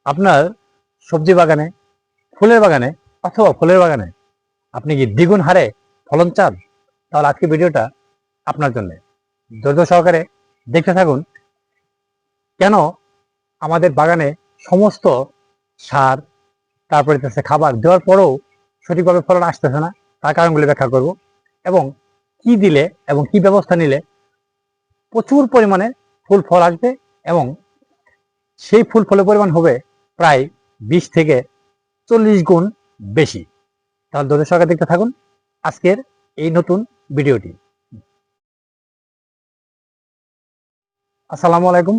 আপনার সবজি বাগানে, ফুলের বাগানে অথবা ফলের বাগানে আপনি কি দ্বিগুণ হারে ফলন চান? তাহলে আজকে ভিডিওটা আপনার জন্য। ধৈর্য সহকারে দেখতে থাকুন। কেন আমাদের বাগানে সমস্ত সার, তারপরে খাবার দেওয়ার পরেও সঠিকভাবে ফলন আসতেছে না, তার কারণগুলি ব্যাখ্যা করব এবং কি দিলে এবং কি ব্যবস্থা নিলে প্রচুর পরিমাণে ফুল ফল আসবে এবং সেই ফুল ফলের পরিমাণ হবে প্রায় 20 থেকে 40 গুণ বেশি। তাহলে ধৈর্য সহকারে দেখতে থাকুন আজকের এই নতুন ভিডিওটি। আসসালামু আলাইকুম,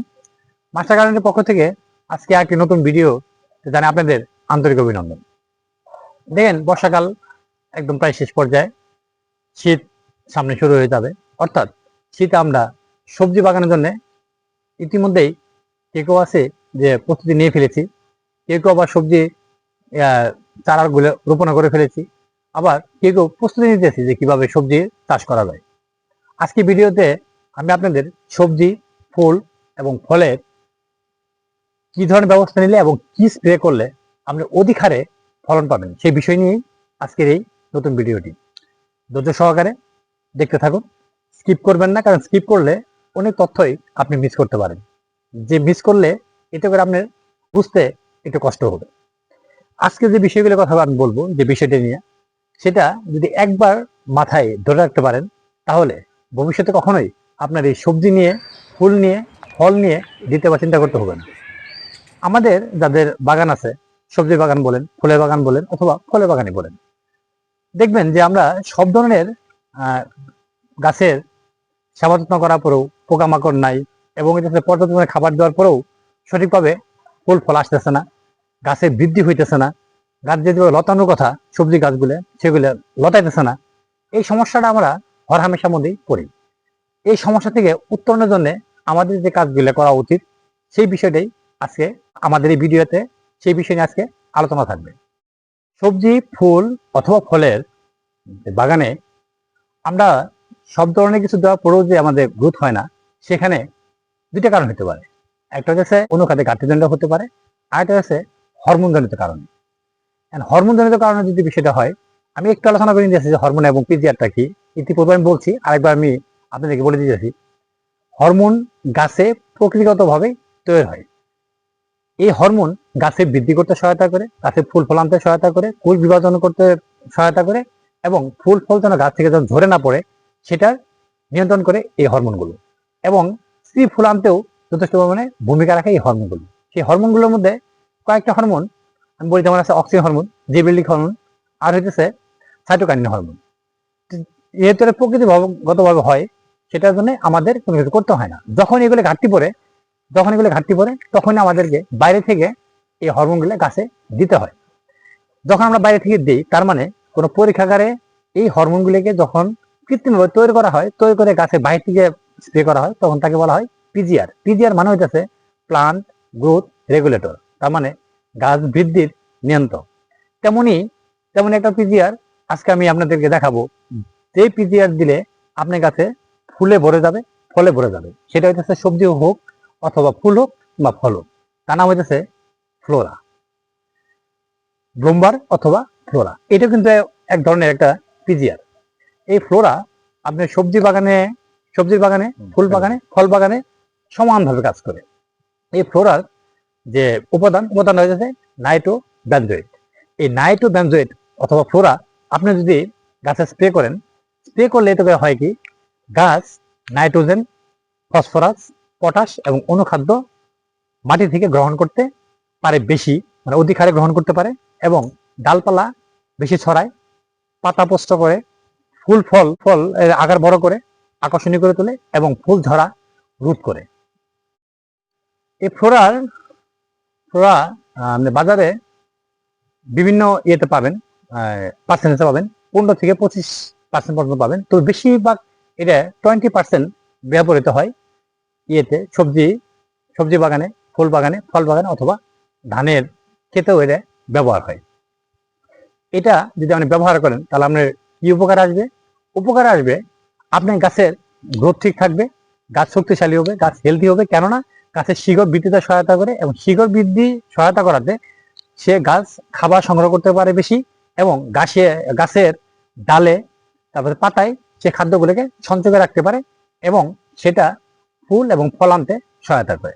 মাস্টার গার্ডেনের পক্ষ থেকে আজকে একটি নতুন ভিডিও জানাই আপনাদের আন্তরিক অভিনন্দন। দেখেন, বর্ষাকাল একদম প্রায় শেষ পর্যায়ে, শীত সামনে শুরু হয়ে যাবে। অর্থাৎ শীতে আমরা সবজি বাগানের জন্য ইতিমধ্যেই কেউ আছে যে প্রস্তুতি নিয়ে ফেলেছি, কেউ আবার সবজি চারাগুলো রোপণ করে ফেলেছি, আবার কেউ প্রস্তুতি নিতেছি যে কিভাবে সবজি চাষ করা যায়। আজকে ভিডিওতে আমি আপনাদের সবজি, ফুল এবং ফলের কি ধরনের ব্যবস্থা নিলে এবং কি স্প্রে করলে আপনি অধিক হারে ফলন পাবেন সেই বিষয় নিয়েই আজকের এই নতুন ভিডিওটি। ধৈর্য সহকারে দেখতে থাকুন, স্কিপ করবেন না, কারণ স্কিপ করলে অনেক তথ্যই আপনি মিস করতে পারেন, যে মিস করলে এতে করে আপনার বুঝতে একটু কষ্ট হবে। আজকে যে বিষয়গুলোর কথা আমি বলবো, যে বিষয়টা নিয়ে, সেটা যদি একবার মাথায় ধরে রাখতে পারেন তাহলে ভবিষ্যতে কখনোই আপনার এই সবজি নিয়ে, ফুল নিয়ে, ফল নিয়ে দিতে বা চিন্তা করতে হবে না। আমাদের যাদের বাগান আছে, সবজির বাগান বলেন, ফুলের বাগান বলেন অথবা ফলের বাগানই বলেন, দেখবেন যে আমরা সব ধরনের গাছের সেবা যত্ন করার পরেও পোকামাকড় নাই এবং এটা পর্যাপ্ত খাবার দেওয়ার পরেও সঠিকভাবে ফুল ফল আসতেছে না, গাছের বৃদ্ধি হইতেছে না, গাছ যেগুলো লতানোর কথা সবজি গাছগুলো সেগুলো লতাইতেছে না। এই সমস্যাটা আমরা হরহামেশার মধ্যেই পড়ি। এই সমস্যা থেকে উত্তরণের জন্য আমাদের যে কাজগুলো করা উচিত সেই বিষয়টাই আজকে আমাদের এই ভিডিওতে, সেই বিষয় নিয়ে আজকে আলোচনা থাকবে। সবজি, ফুল অথবা ফলের বাগানে আমরা সব ধরনের কিছু দেওয়ার পরেও যে আমাদের গ্রোথ হয় না, সেখানে দুইটা কারণ হতে পারে। একটা হচ্ছে অনুখাদ্যে ঘাটতিজনিত হতে পারে, আরেকটা হচ্ছে হরমোনজনিত কারণে। হরমোনজনিত কারণে যদি বিষয়টা হয়, আমি একটু আলোচনা করে দিয়েছি যে হরমোন এবং পিজিআরটা কি, ইতিপূর্বে আমি বলছি, আরেকবার আমি আপনাদেরকে বলে দিয়েছি। হরমোন গাছে প্রকৃতিগতভাবে তৈরি হয়। এই হরমোন গাছে বৃদ্ধি করতে সহায়তা করে, গাছে ফুল ফল আনতে সহায়তা করে, কোষ বিভাজন করতে সহায়তা করে এবং ফুল ফল যেন গাছ থেকে যেন ঝরে না পড়ে সেটার নিয়ন্ত্রণ করে এই হরমোনগুলো। এবং স্ত্রী ফুল আনতেও যথেষ্ট পরিমাণে ভূমিকা রাখে এই হরমোনগুলো। সেই হরমোনগুলোর মধ্যে কয়েকটা হরমোন আমি বলি, যেমন আছে অক্সিন হরমোন, জিবেরলিক হরমোন, আর হইতেছে সাইটোকাইনিন হরমোন। যেহেতু প্রকৃতিগতভাবে হয়, সেটার জন্য আমাদের কোনো কিছু করতে হয় না। যখন এগুলো ঘাটতি পড়ে তখন আমাদেরকে বাইরে থেকে এই হরমোনগুলো গাছে দিতে হয়। যখন আমরা বাইরে থেকে দিই, তার মানে কোনো পরীক্ষাগারে এই হরমোনগুলিকে যখন কৃত্রিমভাবে তৈরি করা হয়, তৈরি করে গাছে বাইরে থেকে স্প্রে করা হয়, তখন তাকে বলা হয় পিজিআর। পিজিআর মানে হইতেছে প্লান্ট গ্রোথ রেগুলেটর, তার মানে গাছ বৃদ্ধির নিয়ন্ত্রক। তেমনি একটা পিজিআর আজকে আমি আপনাদেরকে দেখাবো, যে পিজিআর দিলে আপনার গাছে ফুলে ভরে যাবে, ফলে ভরে যাবে। সেটা হইতেছে সবজি হোক অথবা ফুল হোক বা ফল হোক, তার নাম হইতেছে ফ্লোরা, ব্লুমবার অথবা ফ্লোরা। এটা কিন্তু এক ধরনের একটা পিজিআর। এই ফ্লোরা আপনার সবজির বাগানে, ফুল বাগানে, ফল বাগানে সমানভাবে কাজ করে। এই ফ্লোরার যে উপাদান হয়েছে নাইট্রো বেনজোয়েট। এই নাইট্রো বেনজোয়েট অথবা ফ্লোরা আপনি যদি গাছে স্প্রে করলে এতে হয় কি, গাছ নাইট্রোজেন, ফসফরাস, পটাশ এবং অনুখাদ্য মাটি থেকে গ্রহণ করতে পারে বেশি, মানে অধিক হারে গ্রহণ করতে পারে এবং ডালপালা বেশি ছড়ায়, পাতা পোষ্ট করে, ফল এর আকার বড় করে আকর্ষণীয় করে তোলে এবং ফুল ঝরা রোধ করে। এই ফ্লোরা বাজারে বিভিন্ন ইয়েতে পাবেন, পার্সেন্টেজে পাবেন, 15 থেকে 25% পর্যন্ত পাবেন। তো বেশিরভাগ এটা 20% ব্যবহৃত হয় ইয়েতে, সবজি বাগানে, ফুল বাগানে, ফল বাগানে অথবা ধানের ক্ষেতেও এটা ব্যবহার হয়। এটা যদি আপনি ব্যবহার করেন তাহলে আপনার কি উপকার আসবে, আপনার গাছের গ্রোথ ঠিক থাকবে, গাছ শক্তিশালী হবে, গাছ হেলদি হবে। কেননা গাছের শিকড় বৃদ্ধিতে সহায়তা করে, এবং শিকড় বৃদ্ধি সহায়তা করাতে সে গাছ খাবার সংগ্রহ করতে পারে বেশি, এবং গাছের ডালে তারপরে পাতায় সে খাদ্যগুলোকে সঞ্চয় করে রাখতে পারে, এবং সেটা ফুল এবং ফল আনতে সহায়তা করে,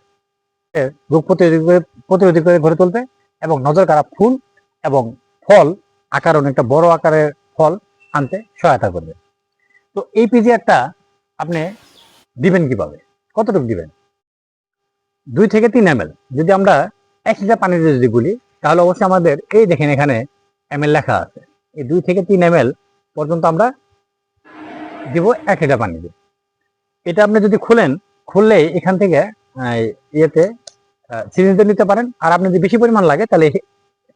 রোগ প্রতিরোধী করে গড়ে তুলবে, এবং নজর কাড়া ফুল এবং ফল আকার অনেকটা বড় আকারের ফল আনতে সহায়তা করবে। তো এই পিজিআরটা আপনি দিবেন কিভাবে, কতটুকু দিবেন? 2 থেকে 3 ml। যদি আমরা 1 লিটার পানিতে যদি গুলি, তাহলে অবশ্যই আমাদের এই দেখেন এখানে ml লেখা আছে, এই 2 থেকে 3 ml পর্যন্ত আমরা দিব 1 লিটার পানিতে। এটা আপনি যদি খুললে এখান থেকে ইয়েতে চিনিতে নিতে পারেন। আর আপনি যদি বেশি পরিমাণ লাগে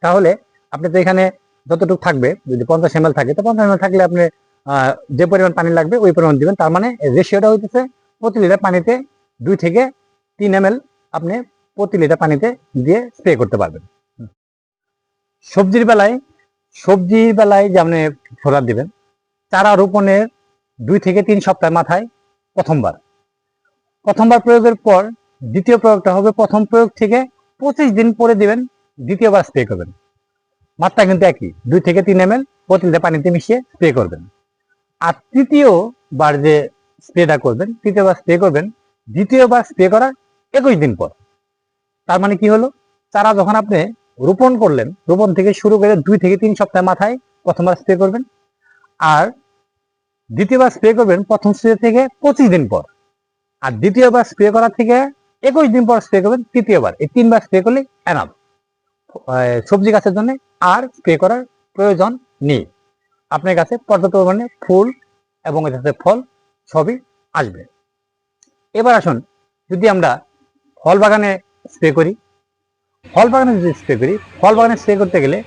তাহলে আপনি তো এখানে যতটুকু থাকবে, যদি 50 ml থাকে তো 50 ml থাকলে আপনি যে পরিমাণ পানি লাগবে ওই পরিমাণ দিবেন। তার মানে রেশিওটা হইতেছে প্রতি লিটার পানিতে 2 থেকে 3 ml আপনি প্রতি লিটার পানিতে দিয়ে স্প্রে করতে পারবেন। সবজির বেলায় যে আপনি ফোড়া দিবেন, চারা রোপণের 2 থেকে 3 সপ্তাহ মাথায় প্রথমবার প্রয়োগের পর দ্বিতীয় প্রয়োগটা হবে প্রথম প্রয়োগ থেকে 25 দিন পরে দিবেন, দ্বিতীয়বার স্প্রে করবেন। মাত্রা কিন্তু একই, 2 থেকে 3 ml প্রতি লিটার পানিতে মিশিয়ে স্প্রে করবেন। আর তৃতীয়বার স্প্রে করবেন দ্বিতীয়বার স্প্রে করার 21 দিন পর। তার মানে কি হলো, চারা যখন আপনি রোপণ করলেন, রোপণ থেকে শুরু করে 2 থেকে 3 সপ্তাহ মাথায় প্রথমবার স্প্রে করবেন, আর দ্বিতীয়বার স্প্রে করবেন প্রথম স্প্রে থেকে 25 দিন পর, আর দ্বিতীয়বার স্প্রে করা থেকে 21 দিন পর স্প্রে করবেন তৃতীয়বার। এই 3 বার স্প্রে করলে এনাফ সবজি গাছের জন্য, আর স্প্রে করার প্রয়োজন নেই। আপনার কাছে পর্যাপ্ত পরিমাণে ফুল এবং এটাতে ফল সবই আসবে। এবার আসুন, যদি আমরা ফল বাগানে স্প্রে করি, ফল বাগানে স্প্রে করতে গেলে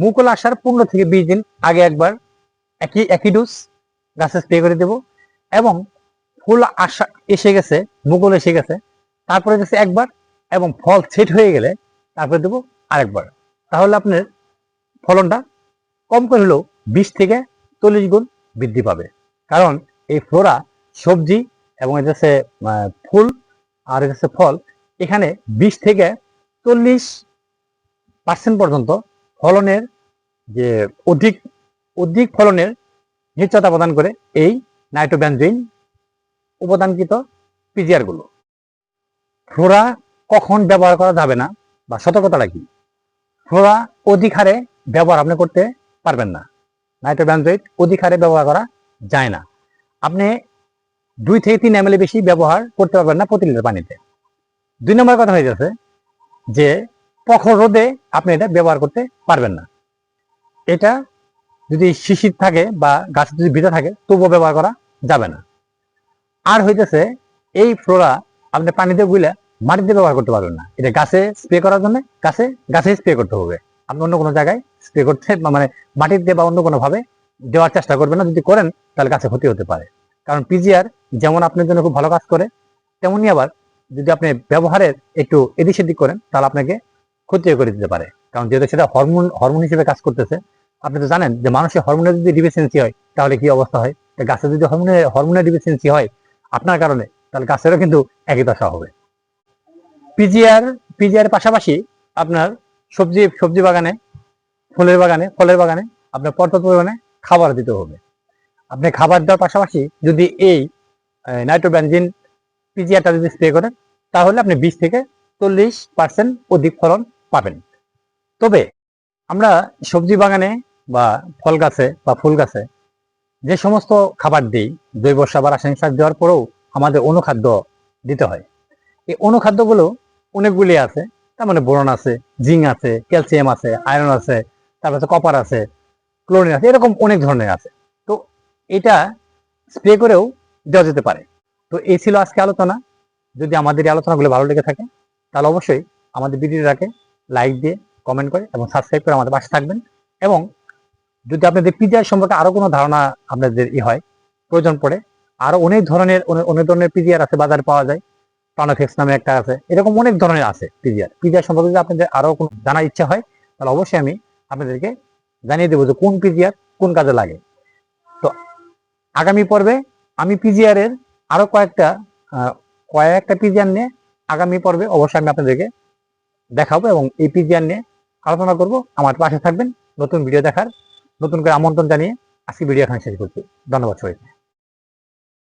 মুকুল আসার 15 থেকে 20 দিন আগে একবার একই ডোজ গাছে স্প্রে করে দেব, এবং ফুল মুকুল এসে গেছে তারপরে দিচ্ছে একবার, এবং ফল সেট হয়ে গেলে তারপরে দেবো আরেকবার। তাহলে আপনার ফলনটা কম করে হলেও 20 থেকে 40 গুণ বৃদ্ধি পাবে। কারণ এই ফ্লোরা সবজি এবং এটাছে ফুল আর এটাছে ফল, এখানে 20 থেকে 40% পর্যন্ত ফলনের যে অধিক ফলনের নিশ্চয়তা প্রদান করে এই নাইট্রোবেনজোইন উপাদানকৃত পিজিআর গুলো। ফ্লোরা কখন ব্যবহার করা যাবে না বা সতর্কতাটা কি? ফ্লোরা অধিক হারে ব্যবহার আপনি করতে পারবেন না, নাইট্রোবেনজয়েড অধিক হারে ব্যবহার করা যায় না। আপনি 2 থেকে 3 ml বেশি ব্যবহার করতে পারবেন না প্রতি লিটার পানিতে। 2 নম্বর কথা হয়ে যাচ্ছে যে প্রখর রোদে আপনি এটা ব্যবহার করতে পারবেন না। এটা যদি শিশির থাকে বা গাছ যদি ভিজা থাকে তবুও ব্যবহার করা যাবে না। আর হইতেছে এই ফ্লোরা আপনি পানিতে গুলে মাটিতে ব্যবহার করতে পারবেন না। এটা গাছে স্প্রে করার জন্য গাছে স্প্রে করতে হবে। আপনি অন্য কোনো জায়গায় স্প্রে করতে মানে মাটিতে বা অন্য কোনো ভাবে দেওয়ার চেষ্টা করবেন না। যদি করেন তাহলে গাছে ক্ষতি হতে পারে। কারণ পিজিআর যেমন আপনার জন্য খুব ভালো কাজ করে, তেমনি আবার যদি আপনি ব্যবহারের একটু এদিক সেদিক করেন তাহলে আপনাকে ক্ষতিও করে দিতে পারে। কারণ যেহেতু সেটা হরমোন হিসেবে কাজ করতেছে। আপনি তো জানেন যে মানুষের হরমোনের যদি ডিফিসিয়েন্সি হয় তাহলে কি অবস্থা হয়। গাছের যদি হরমোনের ডিফিসিয়েন্সি হয় আপনার কারণে, তাহলে গাছেরও কিন্তু একই দশা হবে। পিজিআর পাশাপাশি আপনার সবজি বাগানে, ফলের বাগানে আপনার পর্যাপ্ত পরিমাণে খাবার দিতে হবে। আপনি খাবার দেওয়ার পাশাপাশি যদি এই নাইট্রোবেনজিন পিজিআরটা যদি স্প্রে করেন তাহলে আপনি 20 থেকে 40% অধিক ফলন পাবেন। তবে আমরা সবজি বাগানে বা ফল গাছে বা ফুল গাছে যে সমস্ত খাবার দিই, জৈব সার বা রাসায়নিক সার দেওয়ার পরেও আমাদের অনুখাদ্য দিতে হয়। এই অনুখাদ্যগুলো অনেকগুলি আছে, তার মানে বোরন আছে, জিঙ্ক আছে, ক্যালসিয়াম আছে, আয়রন আছে, তারপর কপার আছে, ক্লোরিন আছে, এরকম অনেক ধরনের আছে। তো এটা স্প্রে করেও দেওয়া যেতে পারে। তো এই ছিল আজকে আলোচনা। যদি আমাদের এই আলোচনাগুলো ভালো লেগে থাকে তাহলে অবশ্যই আমাদের ভিডিওটাকে লাইক দিয়ে কমেন্ট করে এবং সাবস্ক্রাইব করে আমাদের পাশে থাকবেন। এবং যদি আপনাদের পিজিআর সম্পর্কে আরো কোনো ধারণা আপনাদের প্রয়োজন পড়ে, আরো অনেক ধরনের পিজিআর আছে, বাজারে পাওয়া যায়। প্লানোফেক্স নামে একটা আছে, এরকম অনেক ধরনের আছে পিজিআর সম্পর্কে যদি আপনাদের আরো কোনো জানার ইচ্ছা হয় তাহলে অবশ্যই আমি আপনাদেরকে জানিয়ে দেবো যে কোন পিজিআর কোন কাজে লাগে। তো আগামী পর্বে আমি পিজিআর এর আরো কয়েকটা পিজিআর নিয়ে আগামী পর্বে অবশ্যই আমি আপনাদেরকে দেখাবো এবং এই পিজিআর নিয়ে আলোচনা করব। আমার পাশে থাকবেন। নতুন ভিডিও দেখার নতুন করে আমন্ত্রণ জানিয়ে আজকে ভিডিও এখানে শেষ করছি। ধন্যবাদ সবাইকে।